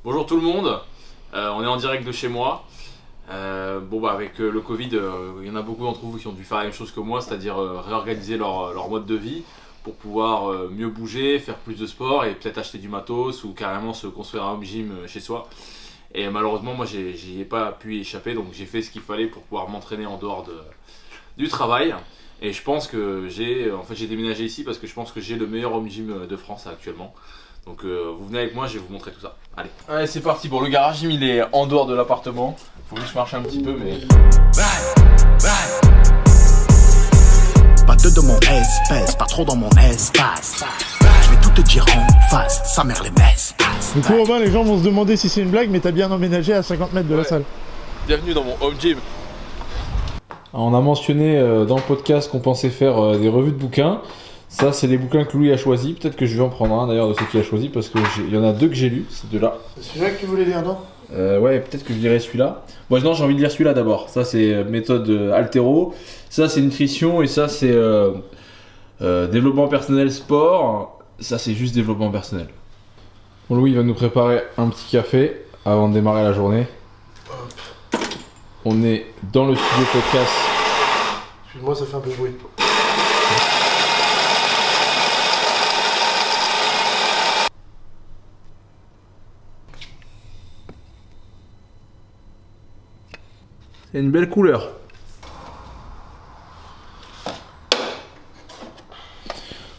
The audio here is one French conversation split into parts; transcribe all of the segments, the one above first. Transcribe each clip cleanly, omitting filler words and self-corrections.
Bonjour tout le monde, on est en direct de chez moi. Avec le Covid, il y en a beaucoup d'entre vous qui ont dû faire la même chose que moi, c'est-à-dire réorganiser leur mode de vie pour pouvoir mieux bouger, faire plus de sport et peut-être acheter du matos ou carrément se construire un home gym chez soi. Et malheureusement, moi, j'y ai pas pu y échapper, donc j'ai fait ce qu'il fallait pour pouvoir m'entraîner en dehors du travail. Et je pense que j'ai déménagé ici parce que je pense que j'ai le meilleur home gym de France actuellement. Donc vous venez avec moi, je vais vous montrer tout ça. Allez, c'est parti. Bon, le garage gym il est en dehors de l'appartement. Faut juste marcher un petit peu, mais. Pas deux de mon espèce, pas trop dans mon espace. Je vais tout te dire en face, sa mère les messes. Du coup, Robin, les gens vont se demander si c'est une blague, mais t'as bien emménagé à 50 mètres de la salle. Bienvenue dans mon home gym. On a mentionné dans le podcast qu'on pensait faire des revues de bouquins. Ça, c'est les bouquins que Louis a choisis. Peut-être que je vais en prendre un d'ailleurs de ceux qu'il a choisi parce qu'il y en a deux que j'ai lus, ces deux-là. C'est celui-là que tu voulais lire, non? Ouais, peut-être que je lirai celui-là. Moi, non, j'ai envie de lire celui-là d'abord. Ça, c'est méthode altéro. Ça, c'est nutrition. Et ça, c'est développement personnel sport. Ça, c'est juste développement personnel. Bon, Louis va nous préparer un petit café avant de démarrer la journée. On est dans le studio podcast. Excuse-moi, ça fait un peu de bruit. C'est une belle couleur.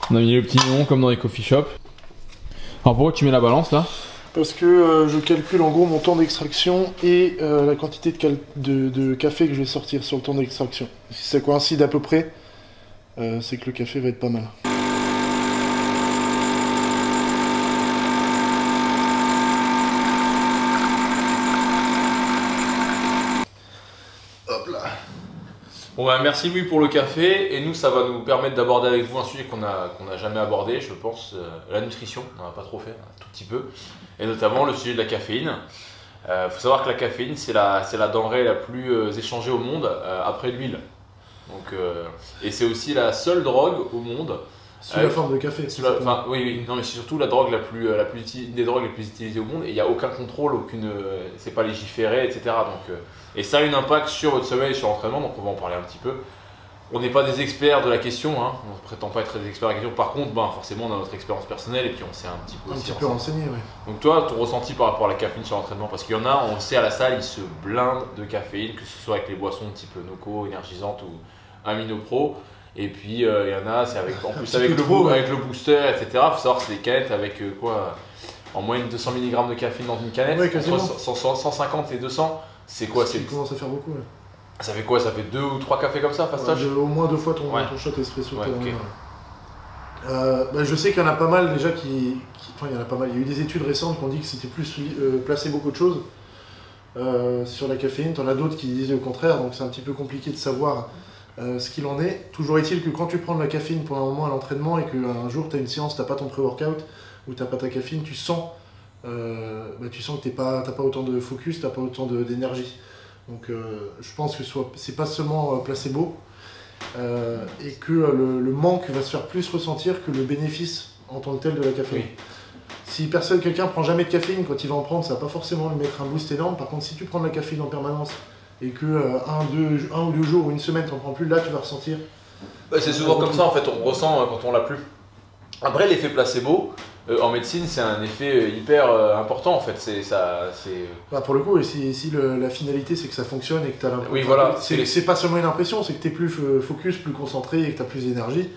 On a mis le petit nom comme dans les coffee shops. Alors pourquoi tu mets la balance là? Parce que je calcule en gros mon temps d'extraction et la quantité de café que je vais sortir sur le temps d'extraction. Si ça coïncide à peu près, c'est que le café va être pas mal. Hop là. Bon bah, merci Louis pour le café, et nous ça va nous permettre d'aborder avec vous un sujet qu'on a jamais abordé, je pense, la nutrition. On n'en a pas trop fait, un tout petit peu, et notamment le sujet de la caféine. Faut savoir que la caféine c'est la denrée la plus échangée au monde après l'huile. Et c'est aussi la seule drogue au monde. Sous la forme de café. Oui, non mais c'est surtout la drogue une des drogues les plus utilisées au monde, et il n'y a aucun contrôle, c'est pas légiféré, etc. Et ça a un impact sur votre sommeil et sur l'entraînement, donc on va en parler un petit peu. On n'est pas des experts de la question, hein. On ne prétend pas être des experts de la question. Par contre, forcément on a notre expérience personnelle et puis on s'est un petit peu renseigné. Ouais. Donc toi, ton ressenti par rapport à la caféine sur l'entraînement, parce qu'il y en a, on le sait à la salle, ils se blindent de caféine, que ce soit avec les boissons type Noco, énergisante ou Amino Pro. Et puis il y en a, c'est avec le booster, etc. Il faut savoir que c'est des canettes avec en moyenne 200 mg de caféine dans une canette. Ouais, entre 150 et 200, c'est quoi? Ça commence à faire beaucoup. Ouais. Ça fait quoi? Ça fait 2 ou 3 cafés comme ça, fastoche? Au moins 2 fois ton shot espresso. Ouais, okay. Je sais qu'il y en a pas mal déjà Enfin, il y en a pas mal. Il y a eu des études récentes qui ont dit que c'était plus placebo qu'autre chose sur la caféine. T'en as d'autres qui disaient au contraire, donc c'est un petit peu compliqué de savoir ce qu'il en est. Toujours est-il que quand tu prends de la caféine pour un moment à l'entraînement et qu'un jour tu as une séance, tu n'as pas ton pré-workout ou tu n'as pas ta caféine, tu sens que tu n'as pas autant de focus, tu n'as pas autant d'énergie. Donc je pense que c'est pas seulement placebo et que le manque va se faire plus ressentir que le bénéfice en tant que tel de la caféine. Oui. Si quelqu'un prend jamais de caféine, quand il va en prendre, ça va pas forcément lui mettre un boost énorme. Par contre, si tu prends de la caféine en permanence et que un ou deux jours ou une semaine t'en prends plus, là tu vas ressentir. C'est souvent comme ça en fait, on ressent quand on l'a plus. Après l'effet placebo, en médecine c'est un effet hyper important en fait. Pour le coup, et si la finalité c'est que ça fonctionne et que tu as l'impression. Oui, voilà. C'est pas seulement une impression, c'est que tu es plus focus, plus concentré et que tu as plus d'énergie.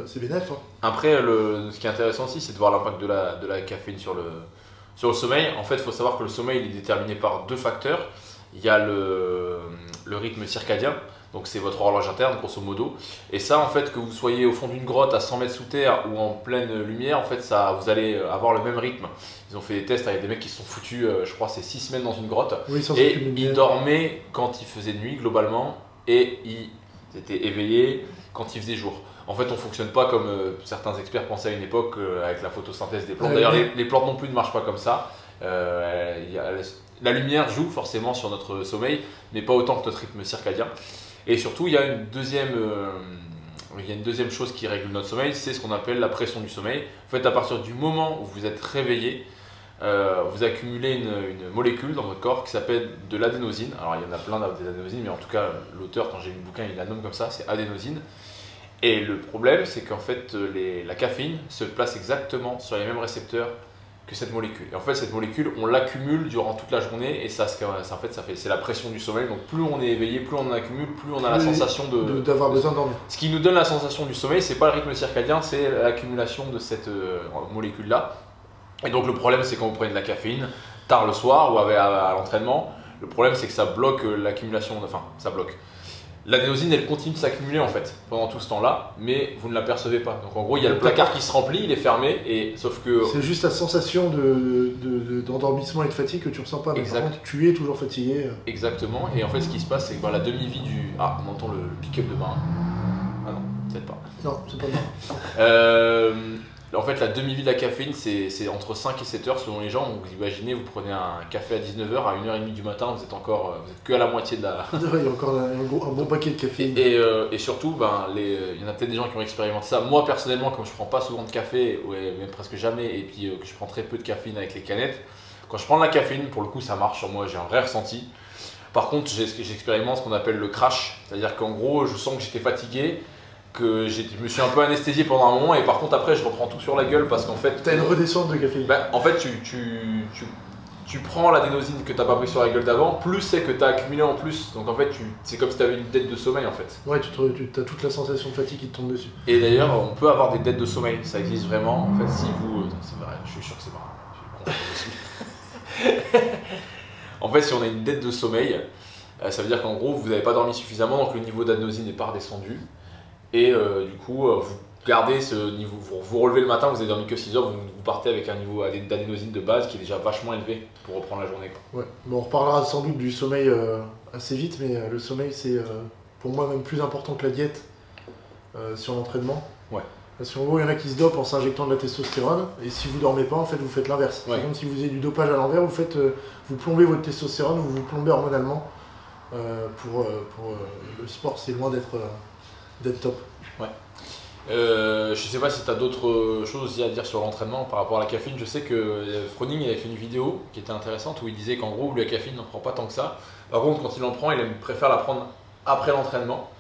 C'est bénéf. Hein. Après, ce qui est intéressant aussi, c'est de voir l'impact de la caféine sur le sommeil. En fait, il faut savoir que le sommeil il est déterminé par 2 facteurs. Il y a le rythme circadien, donc c'est votre horloge interne grosso modo. Et ça, en fait, que vous soyez au fond d'une grotte à 100 mètres sous terre ou en pleine lumière, en fait, vous allez avoir le même rythme. Ils ont fait des tests avec des mecs qui se sont foutus, je crois, c'est 6 semaines dans une grotte. Oui, et ils dormaient quand il faisait nuit globalement et ils étaient éveillés quand il faisait jour. En fait, on ne fonctionne pas comme certains experts pensaient à une époque avec la photosynthèse des plantes. D'ailleurs, les plantes non plus ne marchent pas comme ça. La lumière joue forcément sur notre sommeil, mais pas autant que notre rythme circadien. Et surtout, il y a une deuxième chose qui règle notre sommeil, c'est ce qu'on appelle la pression du sommeil. En fait, à partir du moment où vous êtes réveillé, vous accumulez une molécule dans votre corps qui s'appelle de l'adénosine. Alors il y en a plein d'adénosine, mais en tout cas l'auteur, quand j'ai lu le bouquin, il la nomme comme ça, c'est adénosine. Et le problème, c'est qu'en fait la caféine se place exactement sur les mêmes récepteurs que cette molécule. Et en fait cette molécule, on l'accumule durant toute la journée et c'est la pression du sommeil. Donc plus on est éveillé, plus on en accumule, plus on a la sensation d'avoir besoin de dormir. Ce qui nous donne la sensation du sommeil, c'est pas le rythme circadien, c'est l'accumulation de cette molécule-là. Et donc le problème, c'est quand vous prenez de la caféine tard le soir ou à l'entraînement, le problème c'est que ça bloque l'accumulation, enfin ça bloque. L'adénosine, elle continue de s'accumuler en fait pendant tout ce temps-là, mais vous ne l'apercevez pas. Donc en gros, il y a le placard qui se remplit, il est fermé, et sauf que... C'est juste la sensation d'endormissement et de fatigue que tu ressens pas, mais par contre, tu es toujours fatigué. Exactement, et en fait ce qui se passe, c'est que la demi-vie du... Ah, on entend le pick-up de marin. Ah non, peut-être pas. Non, c'est pas mal. En fait, la demi-vie de la caféine, c'est entre 5 et 7 heures selon les gens. Donc, vous imaginez, vous prenez un café à 19h, à 1h30 du matin, vous êtes que à la moitié de la... Il y a encore un bon paquet de caféine. Et surtout, il y en a peut-être des gens qui ont expérimenté ça. Moi, personnellement, comme je prends pas souvent de café, même presque jamais, et puis que je prends très peu de caféine avec les canettes, quand je prends de la caféine, pour le coup, ça marche sur moi, j'ai un vrai ressenti. Par contre, j'expérimente ce qu'on appelle le crash. C'est-à-dire qu'en gros, je sens que j'étais fatigué, que je me suis un peu anesthésié pendant un moment, et par contre après je reprends tout sur la gueule parce qu'en fait... T'as une redescente de caféine. En fait tu prends l'adénosine que t'as pas pris sur la gueule d'avant, plus c'est que t'as accumulé en plus, donc en fait c'est comme si t'avais une dette de sommeil en fait. Ouais, t'as toute la sensation de fatigue qui te tombe dessus. Et d'ailleurs on peut avoir des dettes de sommeil, ça existe vraiment, en fait si vous... c'est vrai, je suis sûr que c'est vrai. En fait si on a une dette de sommeil, ça veut dire qu'en gros vous n'avez pas dormi suffisamment, donc le niveau d'adénosine n'est pas redescendu. Et du coup, vous gardez ce niveau, vous relevez le matin, vous avez dormi que 6 heures, vous partez avec un niveau d'adénosine de base qui est déjà vachement élevé pour reprendre la journée. Ouais, bon, on reparlera sans doute du sommeil assez vite, mais le sommeil c'est pour moi même plus important que la diète sur l'entraînement. Ouais. Parce qu'en gros, il y en a qui se dopent en s'injectant de la testostérone, et si vous dormez pas, en fait, vous faites l'inverse. Ouais. C'est comme si vous faisiez du dopage à l'envers, vous plombez votre testostérone, vous plombez hormonalement. Le sport, c'est loin d'être top. Ouais. Je sais pas si tu as d'autres choses aussi à dire sur l'entraînement par rapport à la caféine. Je sais que Froning avait fait une vidéo qui était intéressante où il disait qu'en gros, la caféine n'en prend pas tant que ça. Par contre, quand il en prend, il préfère la prendre après l'entraînement,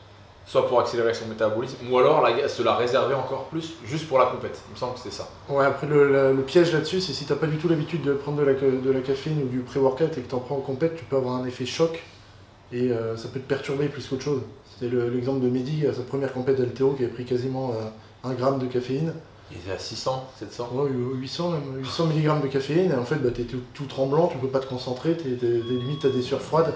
soit pour accélérer son métabolisme, ou alors se la réserver encore plus, juste pour la compète. Il me semble que c'est ça. Ouais, après le piège là-dessus, c'est si tu n'as pas du tout l'habitude de prendre de la caféine ou du pré-workout et que tu en prends en compète, tu peux avoir un effet choc et ça peut te perturber plus qu'autre chose. C'était l'exemple de Mehdi à sa première compète d'haltéro qui avait pris quasiment 1 gramme de caféine. Il était à 600, 700 Ouais, 800 même, 800 mg de caféine, et en fait t'es tout tremblant, tu peux pas te concentrer, limite t'as des sueurs froides,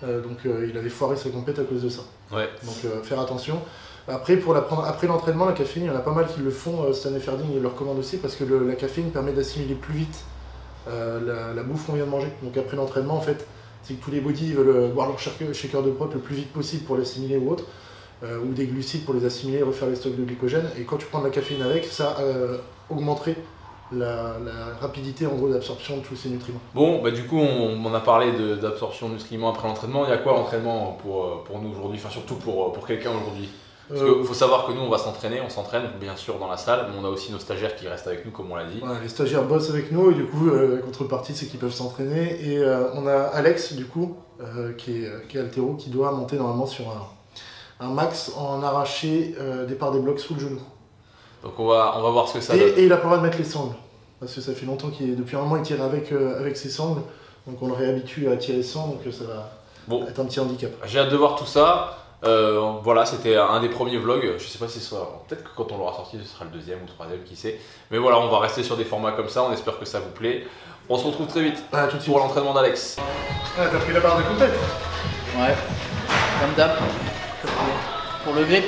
donc il avait foiré sa compète à cause de ça. Ouais. Donc faire attention. Après, pour la prendre après l'entraînement, la caféine, il y en a pas mal qui le font, Stan Efferding il le recommande aussi, parce que la caféine permet d'assimiler plus vite la bouffe qu'on vient de manger. Donc après l'entraînement, en fait, c'est que tous les bodys veulent boire leur shaker de prot le plus vite possible pour l'assimiler ou autre, ou des glucides pour les assimiler et refaire les stocks de glycogène. Et quand tu prends de la caféine avec, ça augmenterait la rapidité en gros d'absorption de tous ces nutriments. Bon, bah du coup on a parlé d'absorption de nutriments après l'entraînement. Il y a quoi l'entraînement pour nous aujourd'hui, enfin surtout pour quelqu'un aujourd'hui? Parce qu'il faut savoir que nous on s'entraîne bien sûr dans la salle, mais on a aussi nos stagiaires qui restent avec nous comme on l'a dit. Ouais, les stagiaires bossent avec nous et du coup la contrepartie c'est qu'ils peuvent s'entraîner, et on a Alex du coup qui est haltéro, qui doit monter normalement sur un max en arraché départ des blocs sous le genou. Donc on va voir ce que ça donne. Et il a pas le droit de mettre les sangles, parce que ça fait longtemps depuis un moment il tire avec ses sangles, donc on le réhabitue à tirer sans, donc ça va être un petit handicap. J'ai hâte de voir tout ça. Voilà, c'était un des premiers vlogs. Je sais pas si ce sera, peut-être que quand on l'aura sorti ce sera le 2e ou le 3e, qui sait. Mais voilà, on va rester sur des formats comme ça, on espère que ça vous plaît. On se retrouve très vite pour l'entraînement d'Alex. Ah, t'as pris la barre de compète? Ouais, comme d'hab. Pour le grip.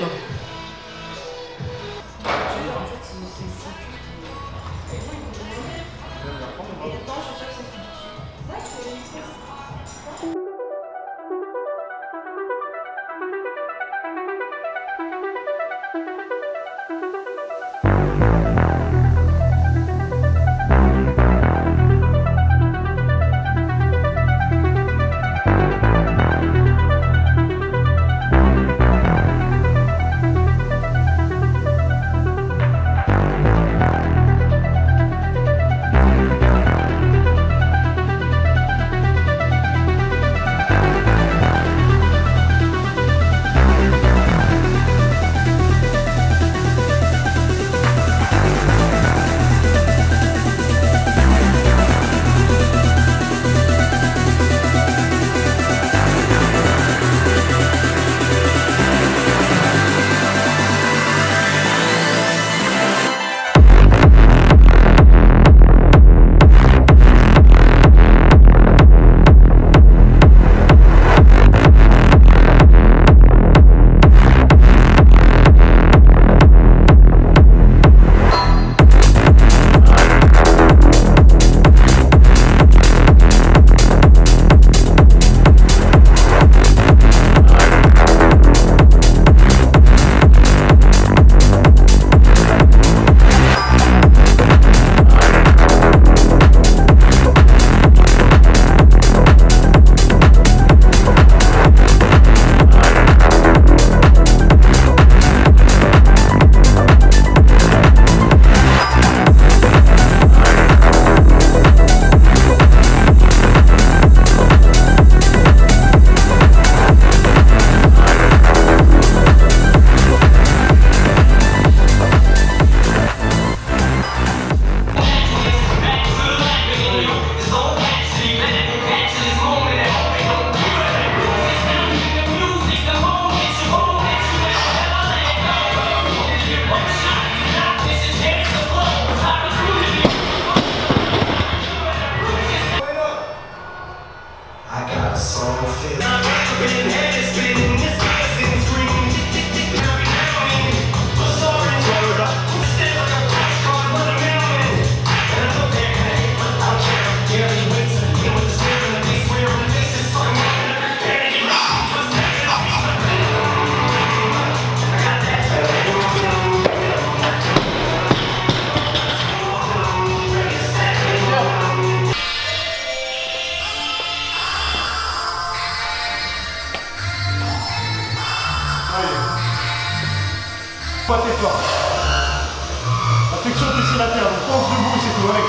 c'est la terre, donc pense debout, c'est tout, allez.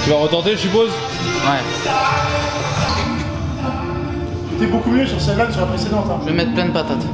Tu vas retenter, je suppose? Ouais. C'était beaucoup mieux sur celle-là que sur la précédente. Hein. Je vais mettre plein de patates.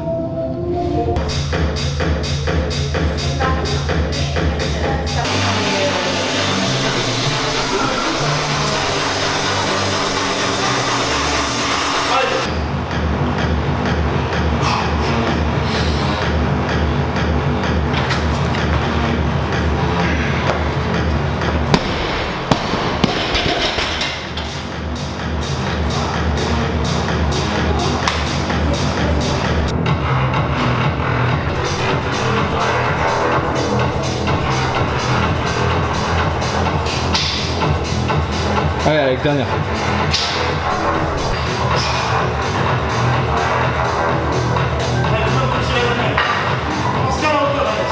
Allez, avec dernière. On se tient à la hauteur, allez.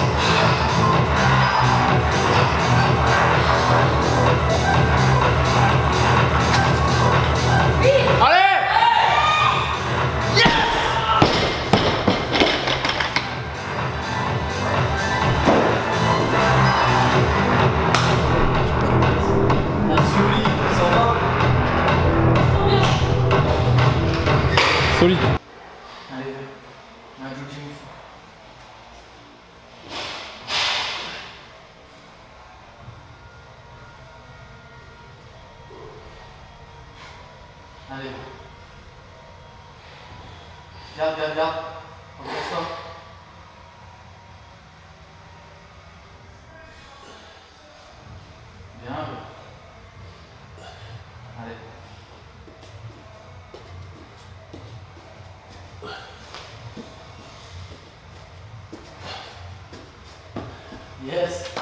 Solide. Allez, un jogging. Allez. Garde, garde, garde. Repose-toi. Bien. Allez. Yes.